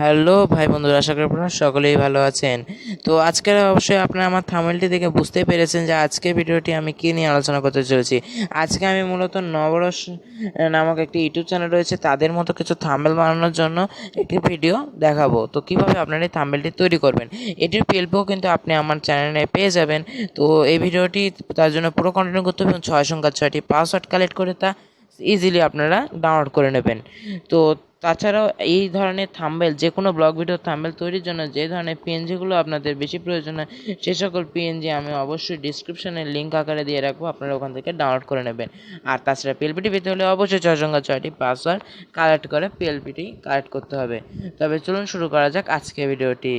Hello ভাই বন্ধুরা, আশা করি আপনারা সকলেই ভালো আছেন। তো আজকের অবশ্যই আপনারা আমার থাম্বনেলটি দেখে বুঝতেই পেরেছেন যে আজকের ভিডিওটি আমি কী নিয়ে আলোচনা করতে চলেছি। আজকে আমি মূলত নবরস নামক একটি ইউটিউব চ্যানেল রয়েছে, তাদের মতো কিছু থাম্বনেল বানানোর জন্য একটি ভিডিও দেখাবো। তো কীভাবে আপনারা এই থাম্বনেলটি তৈরি করবেন, এটির পিএলপিও কিন্তু আপনি আমার চ্যানেলে পেয়ে যাবেন। তো এই ভিডিওটি তার জন্য পুরো কন্টিনিউ করতে হবে, 6 সংখ্যার 6টি পাসওয়ার্ড কালেক্ট করে তা ইজিলি আপনারা ডাউনলোড করে নেবেন। তো তাছাড়াও এই ধরনের থাম্বনেল, যে কোনো ব্লগ ভিডিও থাম্বনেল তৈরির জন্য যে ধরনের পিএনজিগুলো আপনাদের বেশি প্রয়োজন হয়, সে সকল পিএনজি আমি অবশ্যই ডিসক্রিপশনে লিঙ্ক আকারে দিয়ে রাখবো, আপনারা ওখান থেকে ডাউনলোড করে নেবেন। আর তাছাড়া পিএলপিটি পেতে হলে অবশ্যই 6 সংখ্যা 6টি পাসওয়ার্ড কালেক্ট করে পিএলপিটি কালেক্ট করতে হবে। তবে চলুন শুরু করা যাক আজকের ভিডিওটি।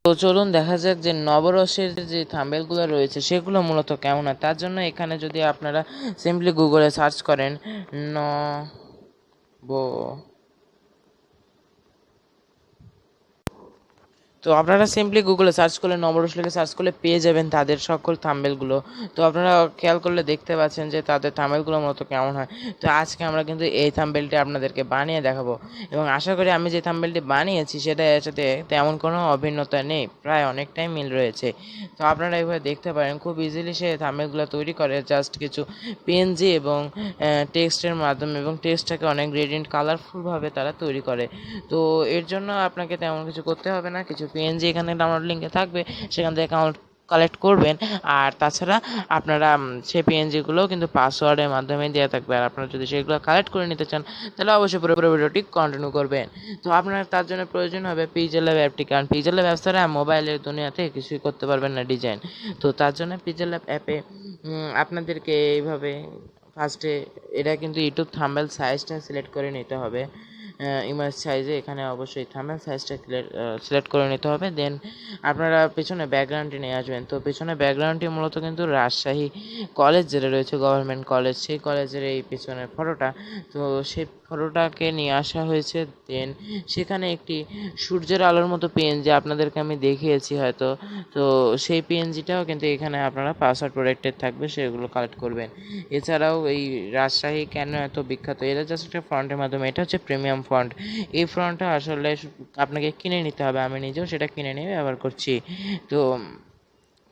তো চলুন দেখা যাক যে নবরসের যে থাম্বনেলগুলো রয়েছে সেগুলো মূলত কেমন হয়। তার জন্য এখানে যদি আপনারা সিম্পলি গুগলে সার্চ করেন নব তো আপনারা সিম্পলি গুগলে সার্চ করলে নবরস লিখে সার্চ করলে পেয়ে যাবেন তাদের সকল থাম্বনেলগুলো। তো আপনারা খেয়াল করলে দেখতে পাচ্ছেন যে তাদের থাম্বনেলগুলো মতো কেমন হয়। তো আজকে আমরা কিন্তু এই থাম্বনেলটি আপনাদেরকে বানিয়ে দেখাবো, এবং আশা করি আমি যে থাম্বনেলটি বানিয়েছি সেটা এর সাথে তেমন কোনো অভিন্নতা নেই, প্রায় অনেকটাই মিল রয়েছে। তো আপনারা এইভাবে দেখতে পারেন খুব ইজিলি সে থাম্বনেলগুলো তৈরি করে জাস্ট কিছু পিএনজি এবং টেক্সটের মাধ্যমে, এবং টেক্সটটাকে অনেক গ্রেডিয়েন্ট কালারফুলভাবে তারা তৈরি করে। তো এর জন্য আপনাকে তেমন কিছু করতে হবে না, কিছু পিএনজি এখানে ডাউনলোড লিঙ্কে থাকবে, সেখান থেকে কালেক্ট করবেন। আর তাছাড়া আপনারা সেই পিএনজিগুলোও কিন্তু পাসওয়ার্ডের মাধ্যমে দেওয়া থাকবে। আর আপনারা যদি সেগুলো কালেক্ট করে নিতে চান তাহলে অবশ্যই পুরো ভিডিওটি কন্টিনিউ করবেন। তো আপনার তার জন্য প্রয়োজন হবে পিক্সেল ল্যাব অ্যাপটি, কারণ পিক্সেল ল্যাব অ্যাপ ছাড়া মোবাইলের দুনিয়াতে কিছুই করতে পারবেন না ডিজাইন। তো তার জন্য পিক্সেল ল্যাব অ্যাপে আপনাদেরকে এইভাবে ফার্স্টে এটা কিন্তু ইউটিউব থাম্বনেল সাইজটা সিলেক্ট করে নিতে হবে। ইমেজ সাইজে এখানে অবশ্যই থাম্বনেল সাইজটা সিলেক্ট করে নিতে হবে। দেন আপনারা পেছনে ব্যাকগ্রাউন্ডটি নিয়ে আসবেন। তো পেছনে ব্যাকগ্রাউন্ডটি মূলত কিন্তু রাজশাহী কলেজ যেটা রয়েছে, গভর্নমেন্ট কলেজ, সেই কলেজের এই পেছনের ফটোটা। তো সেই ফটোটাকে নিয়ে আসা হয়েছে। দেন সেখানে একটি সূর্যের আলোর মতো পিএনজি আপনাদেরকে আমি দেখিয়েছি হয়তো, তো সেই পিএনজিটাও কিন্তু এখানে আপনারা পাসওয়ার্ড প্রোটেক্টেড থাকবে, সেগুলো কালেক্ট করবেন। এছাড়াও এই রাজশাহী কেন এত বিখ্যাত, এটা জাস্ট একটা ফন্টের মাধ্যমে, এটা হচ্ছে প্রিমিয়াম ফন্ট। এই ফন্টটা আসলে আপনাকে কিনে নিতে হবে, আমি নিজেও সেটা কিনে নিয়ে ব্যবহার করছি। তো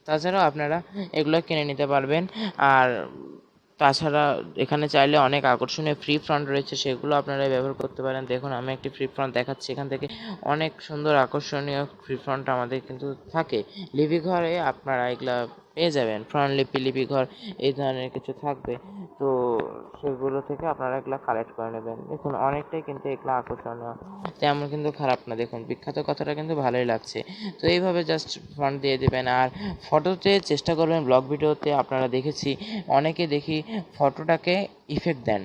তাছাড়াও আপনারা এগুলো কিনে নিতে পারবেন। আর তাছাড়া এখানে চাইলে অনেক আকর্ষণীয় ফ্রি ফন্ট রয়েছে, সেগুলো আপনারা ব্যবহার করতে পারেন। দেখুন আমি একটি ফ্রি ফন্ট দেখাচ্ছি, এখান থেকে অনেক সুন্দর আকর্ষণীয় ফ্রি ফন্ট আমাদের কিন্তু থাকে। লিপি ঘরে আপনারা এগুলা পেয়ে যাবেন, ফ্রন্ট লিপি ঘর এই ধরনের কিছু থাকবে। তো সেগুলো থেকে আপনারা এগুলো কালেক্ট করে নেবেন। দেখুন অনেকটাই কিন্তু এগুলো আকর্ষণীয়, তেমন কিন্তু খারাপ না। দেখুন বিখ্যাত কথাটা কিন্তু ভালোই লাগছে। তো এইভাবে জাস্ট ফন্ট দিয়ে দেবেন। আর ফটোতে চেষ্টা করবেন, ব্লগ ভিডিওতে আপনারা দেখেছি অনেকে দেখি ফটোটাকে ইফেক্ট দেন,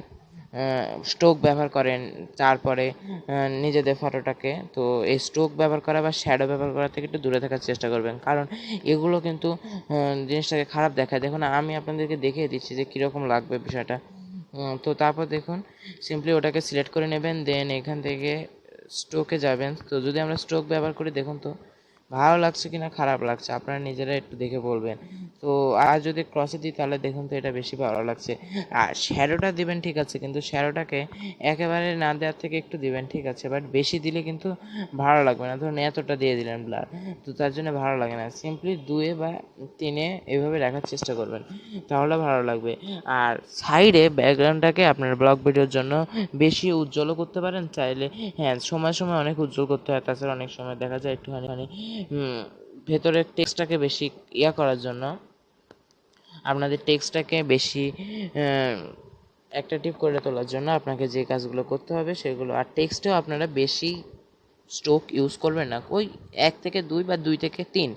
স্ট্রোক ব্যবহার করেন, তারপরে নিজেদের ফটোটাকে। তো এই স্ট্রোক ব্যবহার করা বা শ্যাডো ব্যবহার করা থেকে একটু দূরে থাকার চেষ্টা করবেন, কারণ এগুলো কিন্তু জিনিসটাকে খারাপ দেখায়। দেখুন আমি আপনাদেরকে দেখিয়ে দিচ্ছি যে কীরকম লাগবে বিষয়টা। তো তারপর দেখুন সিম্পলি ওটাকে সিলেক্ট করে নেবেন। দেন এখান থেকে স্ট্রোকে যাবেন। তো যদি আমরা স্ট্রোক ব্যবহার করি, দেখুন তো ভালো লাগছে কিনা খারাপ লাগছে আপনারা নিজেরা একটু দেখে বলবেন। তো আর যদি ক্রসে দিই তাহলে দেখুন তো এটা বেশি ভালো লাগছে। আর শ্যাডোটা দিবেন ঠিক আছে, কিন্তু শ্যাডোটাকে একেবারে না দেওয়ার থেকে একটু দিবেন ঠিক আছে, বাট বেশি দিলে কিন্তু ভালো লাগবে না। ধরুন এতটা দিয়ে দিলেন ব্লার, তো তার জন্য ভালো লাগে না। সিম্পলি 2 বা 3 এভাবে রাখার চেষ্টা করবেন, তাহলে ভালো লাগবে। আর সাইডে ব্যাকগ্রাউন্ডটাকে আপনার ব্লগ ভিডিওর জন্য বেশি উজ্জ্বলও করতে পারেন চাইলে। হ্যাঁ, সময় সময় অনেক উজ্জ্বল করতে হয়, তাছাড়া অনেক সময় দেখা যায় একটুখানি ভেতরের টেক্সটটাকে বেশি করার জন্য, আপনাদের টেক্সটটাকে বেশি অ্যাট্রাকটিভ করে তোলার জন্য আপনাকে যে কাজগুলো করতে হবে সেগুলো। আর টেক্সটেও আপনারা বেশি স্ট্রোক ইউজ করবেন না, ওই 1 থেকে 2 বা 2 থেকে 3,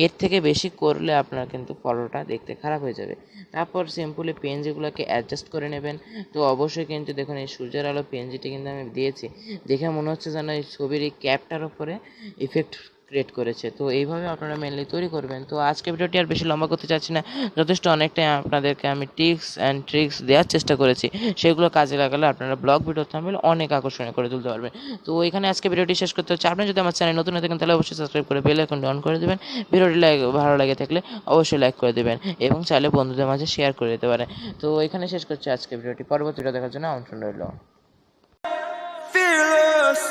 এর থেকে বেশি করলে আপনার কিন্তু ফটোটা দেখতে খারাপ হয়ে যাবে। তারপর সিম্পলি পিএনজিগুলোকে অ্যাডজাস্ট করে নেবেন। তো অবশ্যই কিন্তু দেখুন এই সূর্যের আলো পিএনজিটি কিন্তু আমি দিয়েছি, দেখে মনে হচ্ছে যেন এই ছবির এই ক্যাপটার ওপরে ইফেক্ট ক্রিয়েট করেছে। তো এইভাবে আপনারা মেনলি তৈরি করবেন। তো আজকে ভিডিওটি আর বেশি লম্বা করতে চাচ্ছি না, যথেষ্ট অনেকটাই আপনাদেরকে আমি টিপস অ্যান্ড ট্রিক্স দেওয়ার চেষ্টা করেছি, সেগুলো কাজে লাগালে আপনারা ব্লগ ভিডিও থাম্বনেল অনেক আকর্ষণীয় করে তুলতে পারবেন। তো এখানে আজকে ভিডিওটি শেষ করতে হচ্ছে। আপনি যদি আমার চ্যানেল নতুন হয়ে থাকেন তাহলে অবশ্যই সাবস্ক্রাইব করে বেল আইকনটি অন করে দেবেন। ভিডিওটি ভালো লাগে থাকলে অবশ্যই লাইক করে দেবেন এবং চাইলে বন্ধুদের মাঝে শেয়ার করে দিতে পারেন। তো এখানে শেষ করছি আজকে ভিডিওটি। পরবর্তী ভিডিও দেখার জন্য আমন্ত্রণ রইল। Fearless.